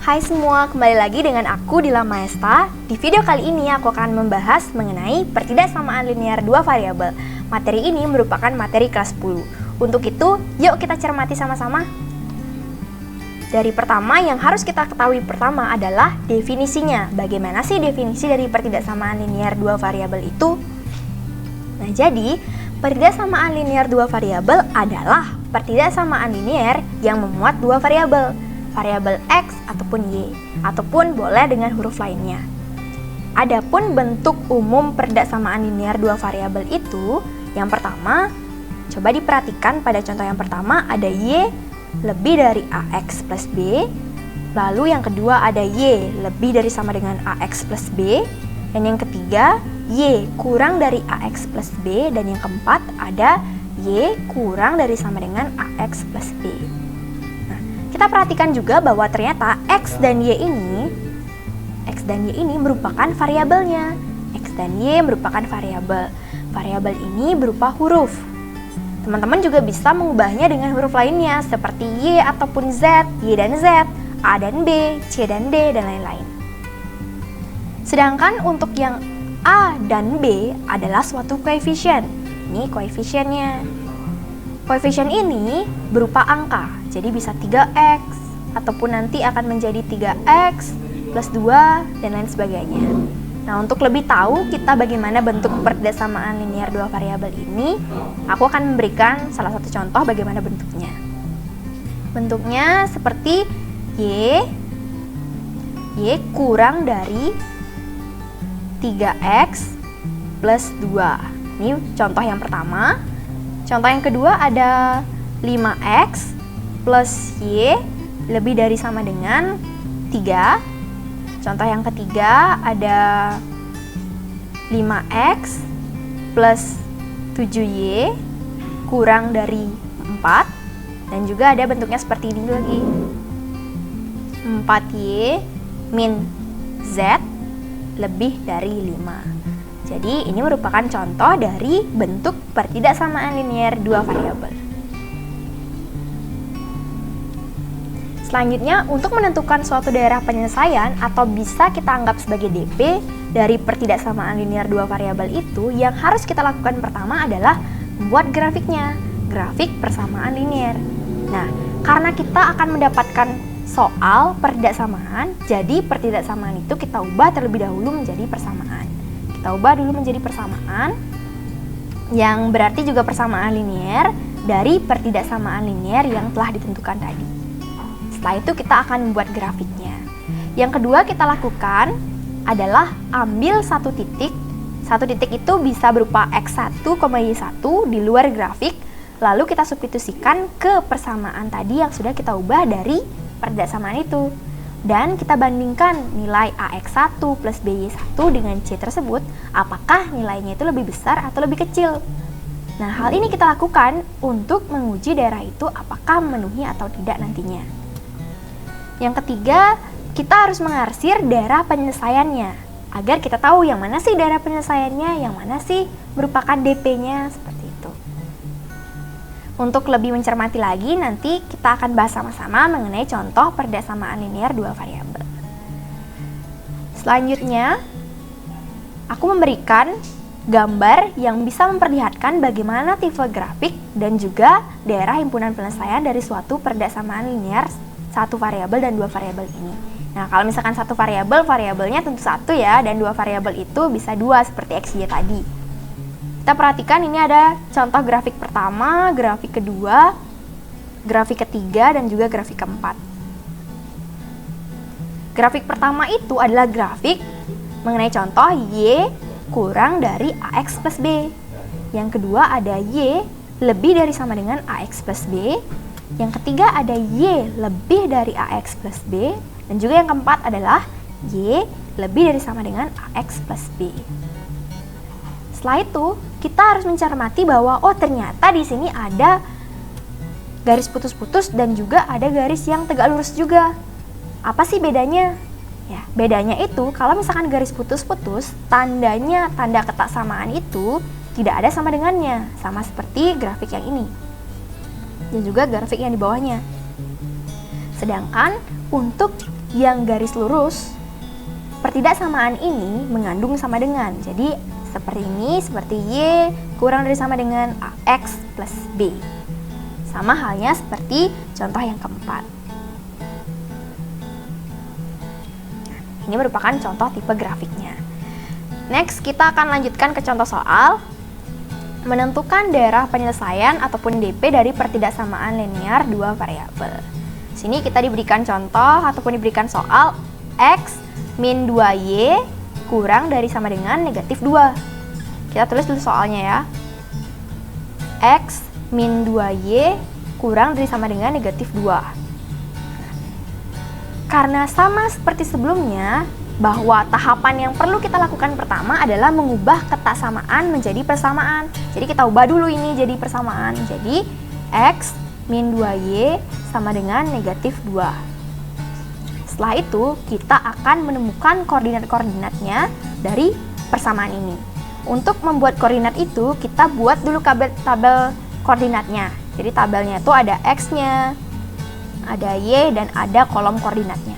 Hai semua, kembali lagi dengan aku Dila Maesta. Di video kali ini aku akan membahas mengenai pertidaksamaan linear dua variabel. Materi ini merupakan materi kelas 10. Untuk itu, yuk kita cermati sama-sama. Dari pertama yang harus kita ketahui pertama adalah definisinya. Bagaimana sih definisi dari pertidaksamaan linear dua variabel itu? Nah, jadi pertidaksamaan linear dua variabel adalah pertidaksamaan linear yang memuat dua variabel X ataupun Y, ataupun boleh dengan huruf lainnya. Adapun bentuk umum pertidaksamaan linear dua variabel itu, yang pertama, coba diperhatikan pada contoh yang pertama ada Y lebih dari AX plus B, lalu yang kedua ada Y lebih dari sama dengan AX plus B, dan yang ketiga Y kurang dari AX plus B, dan yang keempat ada Y kurang dari sama dengan AX plus B. Kita perhatikan juga bahwa ternyata X dan Y ini merupakan variabelnya. X dan Y merupakan variabel. Variabel ini berupa huruf. Teman-teman juga bisa mengubahnya dengan huruf lainnya seperti Y ataupun Z, Y dan Z, A dan B, C dan D, dan lain-lain. Sedangkan untuk yang A dan B adalah suatu koefisien. Ini koefisiennya. Koefisien ini berupa angka, jadi bisa 3x, ataupun nanti akan menjadi 3x plus 2, dan lain sebagainya. Nah, untuk lebih tahu kita bagaimana bentuk pertidaksamaan linear dua variabel ini, aku akan memberikan salah satu contoh bagaimana bentuknya. Bentuknya seperti Y kurang dari 3x plus 2. Ini contoh yang pertama. Contoh yang kedua ada 5x plus Y lebih dari sama dengan 3. Contoh yang ketiga ada 5x plus 7Y kurang dari 4. Dan juga ada bentuknya seperti ini lagi. 4Y min Z lebih dari 5. Jadi ini merupakan contoh dari bentuk pertidaksamaan linear dua variabel. Selanjutnya, untuk menentukan suatu daerah penyelesaian atau bisa kita anggap sebagai DP dari pertidaksamaan linear dua variabel itu, yang harus kita lakukan pertama adalah membuat grafiknya, grafik persamaan linear. Nah, karena kita akan mendapatkan soal pertidaksamaan, jadi pertidaksamaan itu kita ubah terlebih dahulu menjadi persamaan. Kita ubah dulu menjadi persamaan, yang berarti juga persamaan linear dari pertidaksamaan linear yang telah ditentukan tadi. Setelah itu kita akan membuat grafiknya. Yang kedua kita lakukan adalah ambil satu titik. Satu titik itu bisa berupa X1, Y1 di luar grafik, lalu kita substitusikan ke persamaan tadi yang sudah kita ubah dari pertidaksamaan itu. Dan kita bandingkan nilai AX1 plus BY1 dengan C tersebut, apakah nilainya itu lebih besar atau lebih kecil. Nah, hal ini kita lakukan untuk menguji daerah itu apakah memenuhi atau tidak nantinya. Yang ketiga, kita harus mengarsir daerah penyelesaiannya, agar kita tahu yang mana sih daerah penyelesaiannya, yang mana sih merupakan DP-nya, seperti itu. Untuk lebih mencermati lagi, nanti kita akan bahas sama-sama mengenai contoh pertidaksamaan linear dua variabel. Selanjutnya, aku memberikan gambar yang bisa memperlihatkan bagaimana tipe grafik dan juga daerah himpunan penyelesaian dari suatu pertidaksamaan linear satu variabel dan dua variabel ini. Nah, kalau misalkan satu variabel, variabelnya tentu satu ya, dan dua variabel itu bisa dua seperti X, Y tadi. Kita perhatikan ini ada contoh grafik pertama, grafik kedua, grafik ketiga, dan juga grafik keempat. Grafik pertama itu adalah grafik mengenai contoh Y kurang dari AX plus B. Yang kedua ada Y lebih dari sama dengan AX plus B. Yang ketiga ada Y lebih dari AX plus B. Dan juga yang keempat adalah Y lebih dari sama dengan AX plus B. Setelah itu, kita harus mencermati bahwa ternyata di sini ada garis putus-putus dan juga ada garis yang tegak lurus juga. Apa sih bedanya? Ya, bedanya itu kalau misalkan garis putus-putus, tandanya, tanda ketaksamaan itu tidak ada sama dengannya, sama seperti grafik yang ini. Dan juga grafik yang di bawahnya. Sedangkan untuk yang garis lurus, pertidaksamaan ini mengandung sama dengan. Jadi seperti ini, seperti Y kurang dari sama dengan AX plus B. Sama halnya seperti contoh yang keempat. Ini merupakan contoh tipe grafiknya. Next, kita akan lanjutkan ke contoh soal. Menentukan daerah penyelesaian ataupun DP dari pertidaksamaan linear dua variabel. Sini kita diberikan contoh ataupun diberikan soal X min 2Y kurang dari sama dengan negatif 2. Kita tulis dulu soalnya ya. X min 2Y kurang dari sama dengan negatif 2. Karena sama seperti sebelumnya, bahwa tahapan yang perlu kita lakukan pertama adalah mengubah ketaksamaan menjadi persamaan. Jadi kita ubah dulu ini jadi persamaan. Jadi X min 2Y sama dengan negatif 2. Setelah itu, kita akan menemukan koordinat-koordinatnya dari persamaan ini. Untuk membuat koordinat itu, kita buat dulu tabel koordinatnya. Jadi tabelnya itu ada X-nya, ada Y, dan ada kolom koordinatnya.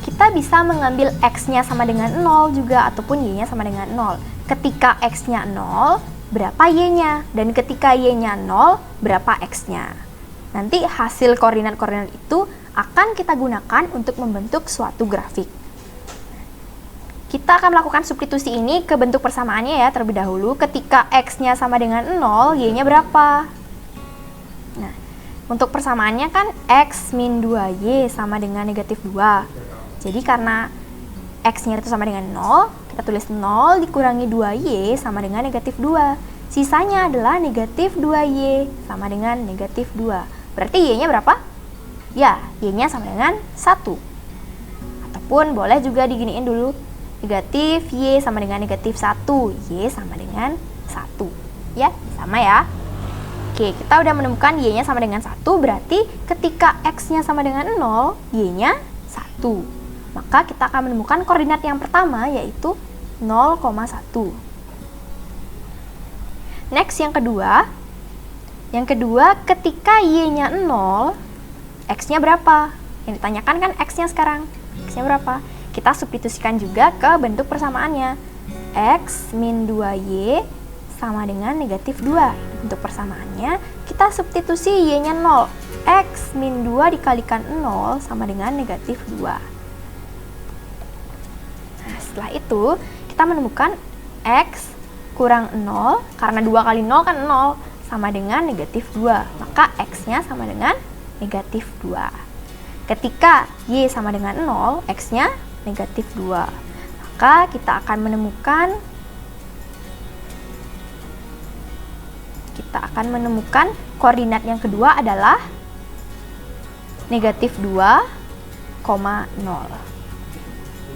Kita bisa mengambil X-nya sama dengan 0 juga, ataupun Y-nya sama dengan 0. Ketika X-nya 0, berapa Y-nya? Dan ketika Y-nya 0, berapa X-nya? Nanti hasil koordinat-koordinat itu akan kita gunakan untuk membentuk suatu grafik. Kita akan melakukan substitusi ini ke bentuk persamaannya ya terlebih dahulu. Ketika X-nya sama dengan 0, Y-nya berapa? Nah, untuk persamaannya kan X min 2Y sama dengan negatif 2. Jadi karena X-nya itu sama dengan 0, kita tulis 0 dikurangi 2Y sama dengan negatif 2. Sisanya adalah negatif 2Y sama dengan negatif 2. Berarti Y-nya berapa? Ya, Y-nya sama dengan 1. Ataupun boleh juga diginiin dulu. Negatif Y sama dengan negatif 1. Y sama dengan 1. Ya, sama ya. Oke, kita udah menemukan Y-nya sama dengan 1. Berarti ketika X-nya sama dengan 0, Y-nya 1. Maka kita akan menemukan koordinat yang pertama, yaitu 0,1. Next, yang kedua. Yang kedua, ketika Y-nya 0, X-nya berapa? Yang ditanyakan kan X-nya sekarang. X-nya berapa? Kita substitusikan juga ke bentuk persamaannya. X min 2Y sama dengan negatif 2. Untuk persamaannya, kita substitusi Y-nya 0. X min 2 dikalikan 0 sama dengan negatif 2. Nah, setelah itu, kita menemukan X kurang 0, karena 2 kali 0 kan 0, sama dengan negatif 2. Maka X-nya sama dengan negatif 2. Ketika Y sama dengan 0, X-nya negatif 2. Maka kita akan menemukan koordinat yang kedua adalah negatif 2,0.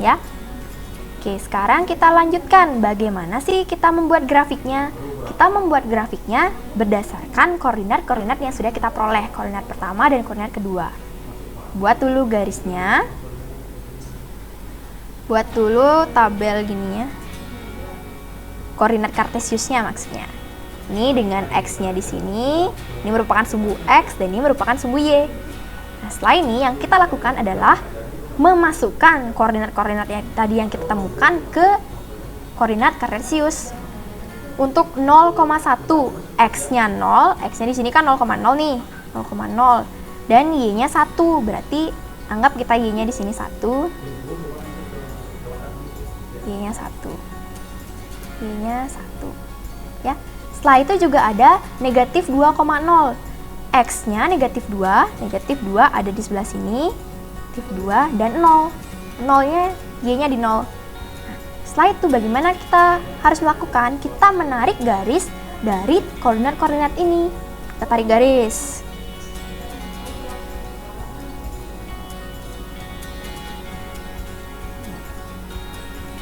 Ya. Oke, sekarang kita lanjutkan bagaimana sih kita membuat grafiknya. Kita membuat grafiknya berdasarkan koordinat-koordinat yang sudah kita peroleh, koordinat pertama dan koordinat kedua. Buat dulu garisnya. Buat dulu tabel gini ya. Koordinat kartesiusnya maksudnya. Ini dengan X-nya di sini, ini merupakan sumbu X dan ini merupakan sumbu Y. Nah, setelah ini yang kita lakukan adalah memasukkan koordinat-koordinat yang tadi yang kita temukan ke koordinat kartesius. Untuk 0,1, X-nya 0, X-nya di sini kan 0,0 nih, 0,0. Dan Y-nya 1, berarti anggap kita Y-nya di sini 1. Y-nya 1. Y-nya 1. Ya. Setelah itu juga ada negatif 2,0. X-nya negatif 2 ada di sebelah sini, negatif 2 dan 0. 0-nya, Y-nya di 0. Setelah itu bagaimana kita harus melakukan? Kita menarik garis dari koordinat-koordinat ini. Kita tarik garis.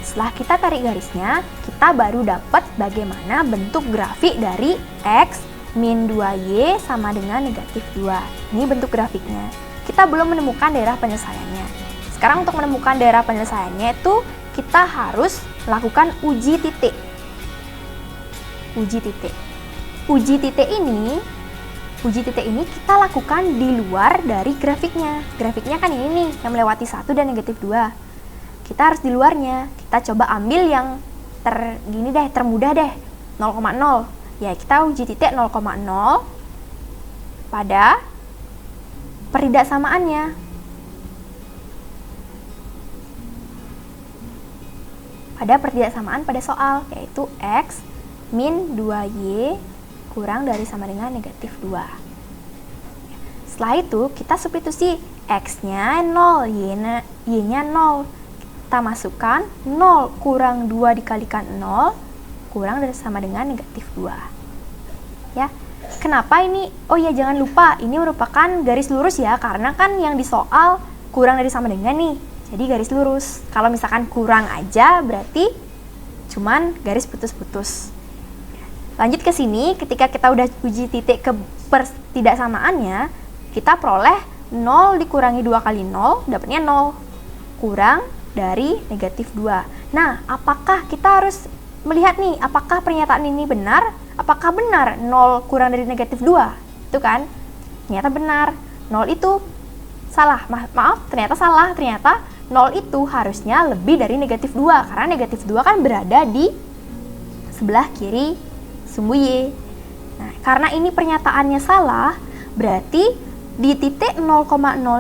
Setelah kita tarik garisnya, kita baru dapat bagaimana bentuk grafik dari X min 2Y sama dengan negatif 2. Ini bentuk grafiknya. Kita belum menemukan daerah penyelesaiannya. Sekarang untuk menemukan daerah penyelesaiannya itu kita harus lakukan uji titik. uji titik. Uji titik ini kita lakukan di luar dari grafiknya. Grafiknya kan ini nih, yang melewati 1 dan negatif 2. Kita harus di luarnya. Kita coba ambil yang termudah deh, 0,0. Ya, kita uji titik 0,0 pada peridaksamaannya. Pada pertidaksamaan pada soal, yaitu X min 2Y kurang dari sama dengan negatif 2. Setelah itu, kita substitusi X-nya 0, Y-nya 0. Kita masukkan 0 kurang 2 dikalikan 0, kurang dari sama dengan negatif 2. Ya, kenapa ini? Oh ya, jangan lupa, ini merupakan garis lurus ya, karena kan yang di soal kurang dari sama dengan nih. Jadi garis lurus. Kalau misalkan kurang aja, berarti cuman garis putus-putus. Lanjut ke sini, ketika kita udah uji titik ke pertidaksamaannya, kita peroleh 0 dikurangi 2 kali 0, dapatnya 0. Kurang dari negatif 2. Nah, apakah kita harus melihat nih, apakah pernyataan ini benar? Apakah benar 0 kurang dari negatif 2? Itu kan? Ternyata benar. 0 itu salah. Maaf, ternyata salah. Ternyata 0 itu harusnya lebih dari negatif 2. Karena negatif 2 kan berada di sebelah kiri sumbu Y. Nah, karena ini pernyataannya salah, berarti di titik 0,0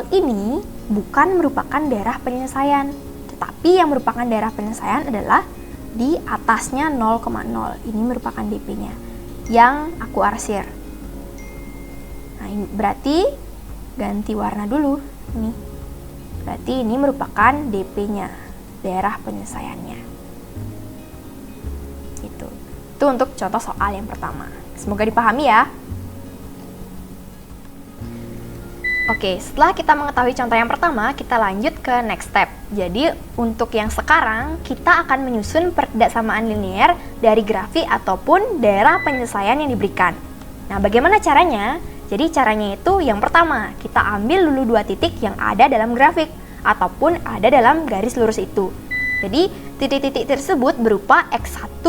ini bukan merupakan daerah penyelesaian. Tetapi yang merupakan daerah penyelesaian adalah di atasnya 0,0. Ini merupakan DP-nya yang aku arsir. Nah, ini berarti ganti warna dulu. Ini berarti ini merupakan DP-nya, daerah penyelesaiannya. Itu untuk contoh soal yang pertama. Semoga dipahami ya. Oke, setelah kita mengetahui contoh yang pertama, kita lanjut ke next step. Jadi, untuk yang sekarang, kita akan menyusun pertidaksamaan linear dari grafik ataupun daerah penyelesaian yang diberikan. Nah, bagaimana caranya? Jadi, caranya itu yang pertama, kita ambil dulu 2 titik yang ada dalam grafik ataupun ada dalam garis lurus itu. Jadi, titik-titik tersebut berupa X1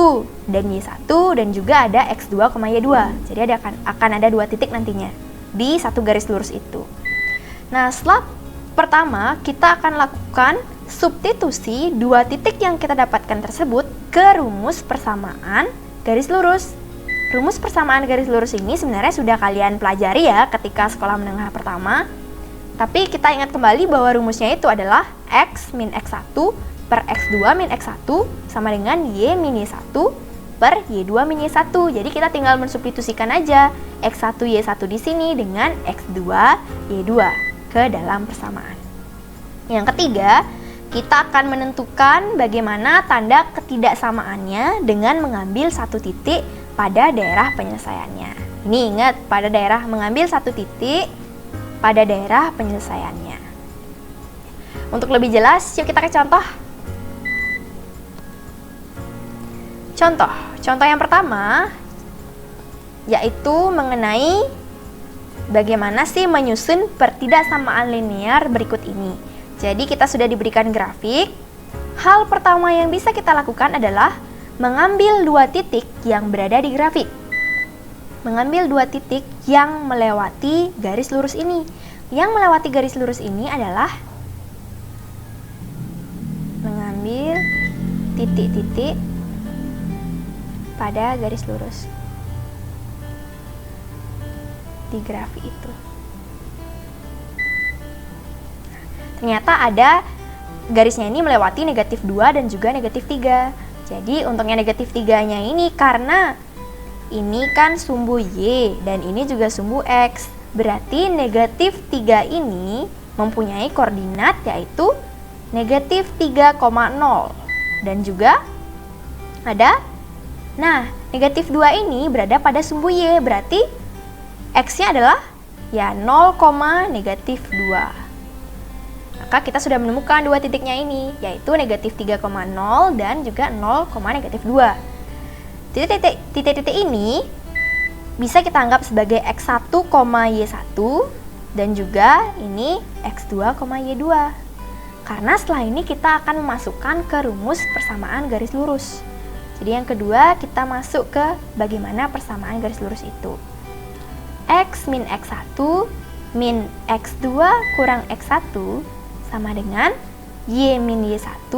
dan Y1 dan juga ada X2, Y2. Jadi, akan ada 2 titik nantinya di satu garis lurus itu. Nah, setelah pertama, kita akan lakukan substitusi 2 titik yang kita dapatkan tersebut ke rumus persamaan garis lurus. Rumus persamaan garis lurus ini sebenarnya sudah kalian pelajari ya ketika sekolah menengah pertama. Tapi kita ingat kembali bahwa rumusnya itu adalah X min X1 per X2 min X1 sama dengan Y min Y1 per Y2 min Y1. Jadi kita tinggal mensubstitusikan aja X1 Y1 di sini dengan X2 Y2 ke dalam persamaan. Yang ketiga, kita akan menentukan bagaimana tanda ketidaksamaannya dengan mengambil 1 titik pada daerah penyelesaiannya. Ini ingat, pada daerah mengambil 1 titik pada daerah penyelesaiannya. Untuk lebih jelas, yuk kita ke contoh. Contoh yang pertama yaitu mengenai bagaimana sih menyusun pertidaksamaan linear berikut ini. Jadi kita sudah diberikan grafik. Hal pertama yang bisa kita lakukan adalah mengambil 2 titik yang berada di grafik. Mengambil 2 titik yang melewati garis lurus ini. Yang melewati garis lurus ini adalah mengambil titik-titik pada garis lurus di grafik itu. Ternyata ada garisnya ini melewati negatif 2 dan juga negatif 3. Jadi untuk yang negatif 3-nya ini karena ini kan sumbu Y dan ini juga sumbu X. Berarti negatif 3 ini mempunyai koordinat yaitu negatif 3,0 dan juga ada, nah negatif 2 ini berada pada sumbu Y, berarti X-nya adalah ya 0, negatif 2. Maka kita sudah menemukan 2 titiknya ini, yaitu negatif 3,0 dan juga 0, negatif 2. Titik-titik ini bisa kita anggap sebagai X1, Y1 dan juga ini X2, Y2. Karena setelah ini kita akan memasukkan ke rumus persamaan garis lurus. Jadi yang kedua, kita masuk ke bagaimana persamaan garis lurus itu. X min X1 min X2 kurang X1 sama dengan Y min Y1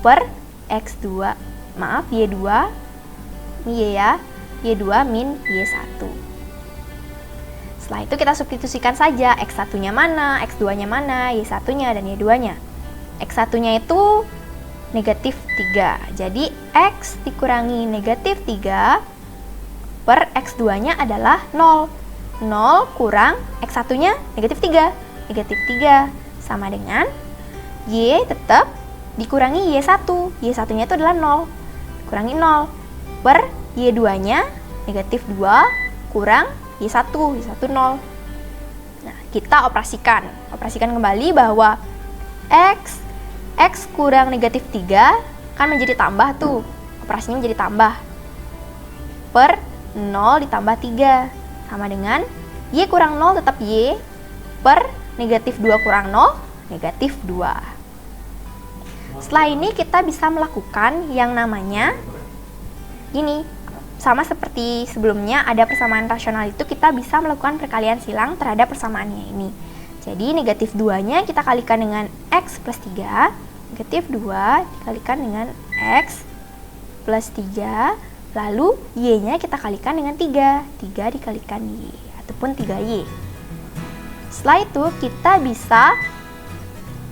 per X2. Maaf, Y2. Ini Y ya. Y2 min Y1. Setelah itu kita substitusikan saja X1-nya mana, X2-nya mana, Y1-nya, dan Y2-nya. X1-nya itu negatif 3. Jadi X dikurangi negatif 3 per X2-nya adalah 0. 0 kurang X1-nya negatif 3. Negatif 3 sama dengan Y tetap dikurangi Y1. Y1-nya itu adalah 0. Kurangi 0 per Y2-nya negatif 2 kurang Y1. Y1 0. Nah, kita operasikan. Operasikan kembali bahwa X kurang negatif 3 kan menjadi tambah tuh. Operasinya menjadi tambah. Per 0 ditambah 3 sama dengan Y kurang 0 tetap Y per negatif 2 kurang 0 negatif 2. Setelah ini kita bisa melakukan yang namanya ini. Sama seperti sebelumnya ada persamaan rasional itu, kita bisa melakukan perkalian silang terhadap persamaannya ini. Jadi negatif 2-nya kita kalikan dengan X plus 3. Negatif 2 dikalikan dengan X plus 3. Lalu Y-nya kita kalikan dengan 3. 3 dikalikan Y, ataupun 3Y. Setelah itu kita bisa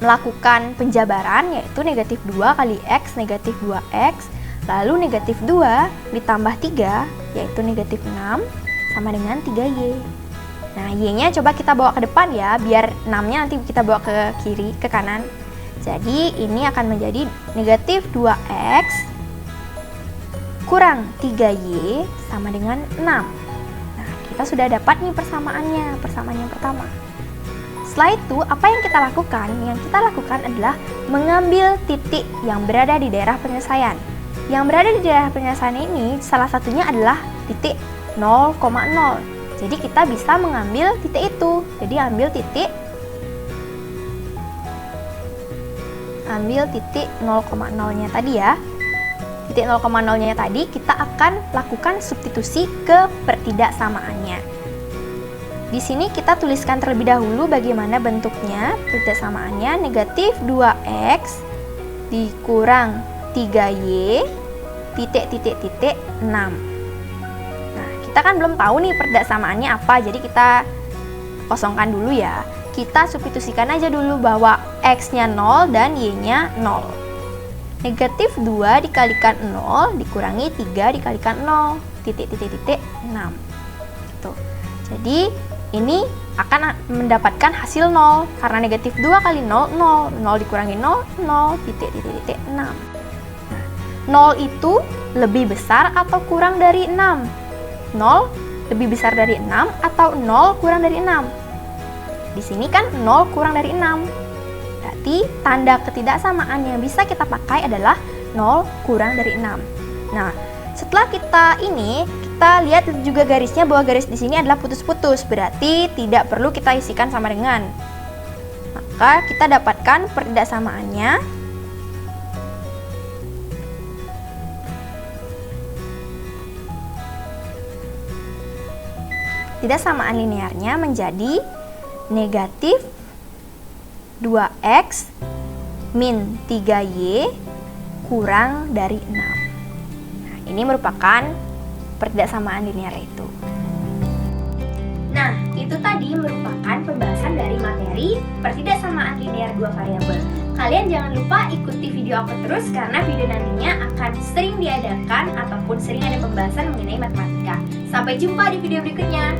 melakukan penjabaran, yaitu negatif 2 kali X negatif 2X. Lalu negatif 2 ditambah 3, yaitu negatif 6, sama dengan 3Y. Nah, Y-nya coba kita bawa ke depan ya, biar 6-nya nanti kita bawa ke kiri, ke kanan. Jadi, ini akan menjadi negatif 2X kurang 3Y sama dengan 6. Nah, kita sudah dapat nih persamaannya, persamaan yang pertama. Setelah itu, apa yang kita lakukan? Yang kita lakukan adalah mengambil titik yang berada di daerah penyelesaian. Yang berada di daerah penyelesaian ini, salah satunya adalah titik 0,0. Jadi kita bisa mengambil titik itu. Jadi ambil titik 0,0-nya tadi ya. Titik 0,0-nya tadi kita akan lakukan substitusi ke pertidaksamaannya. Di sini kita tuliskan terlebih dahulu bagaimana bentuknya pertidaksamaannya. Negatif 2X dikurang 3Y titik 6. Nah, kita kan belum tahu nih pertidaksamaannya apa, jadi kita kosongkan dulu ya. Kita substitusikan aja dulu bahwa X-nya 0 dan Y-nya 0. Negatif 2 dikalikan 0 dikurangi 3 dikalikan 0 titik 6. Tuh. Jadi ini akan mendapatkan hasil 0 karena negatif 2 kali 0, 0. 0 dikurangi 0, 0 titik 6. 0 itu lebih besar atau kurang dari 6? 0 lebih besar dari 6 atau 0 kurang dari 6? Di sini kan 0 kurang dari 6. Berarti tanda ketidaksamaan yang bisa kita pakai adalah 0 kurang dari 6. Nah, setelah kita lihat juga garisnya, bahwa garis di sini adalah putus-putus. Berarti tidak perlu kita isikan sama dengan. Maka kita dapatkan pertidaksamaannya pertidaksamaan linearnya menjadi negatif 2X min 3Y kurang dari 6. Nah, ini merupakan pertidaksamaan linear itu. Nah, itu tadi merupakan pembahasan dari materi pertidaksamaan linear dua variabel. Kalian jangan lupa ikuti video aku terus karena video nantinya akan sering diadakan ataupun sering ada pembahasan mengenai matematika. Sampai jumpa di video berikutnya.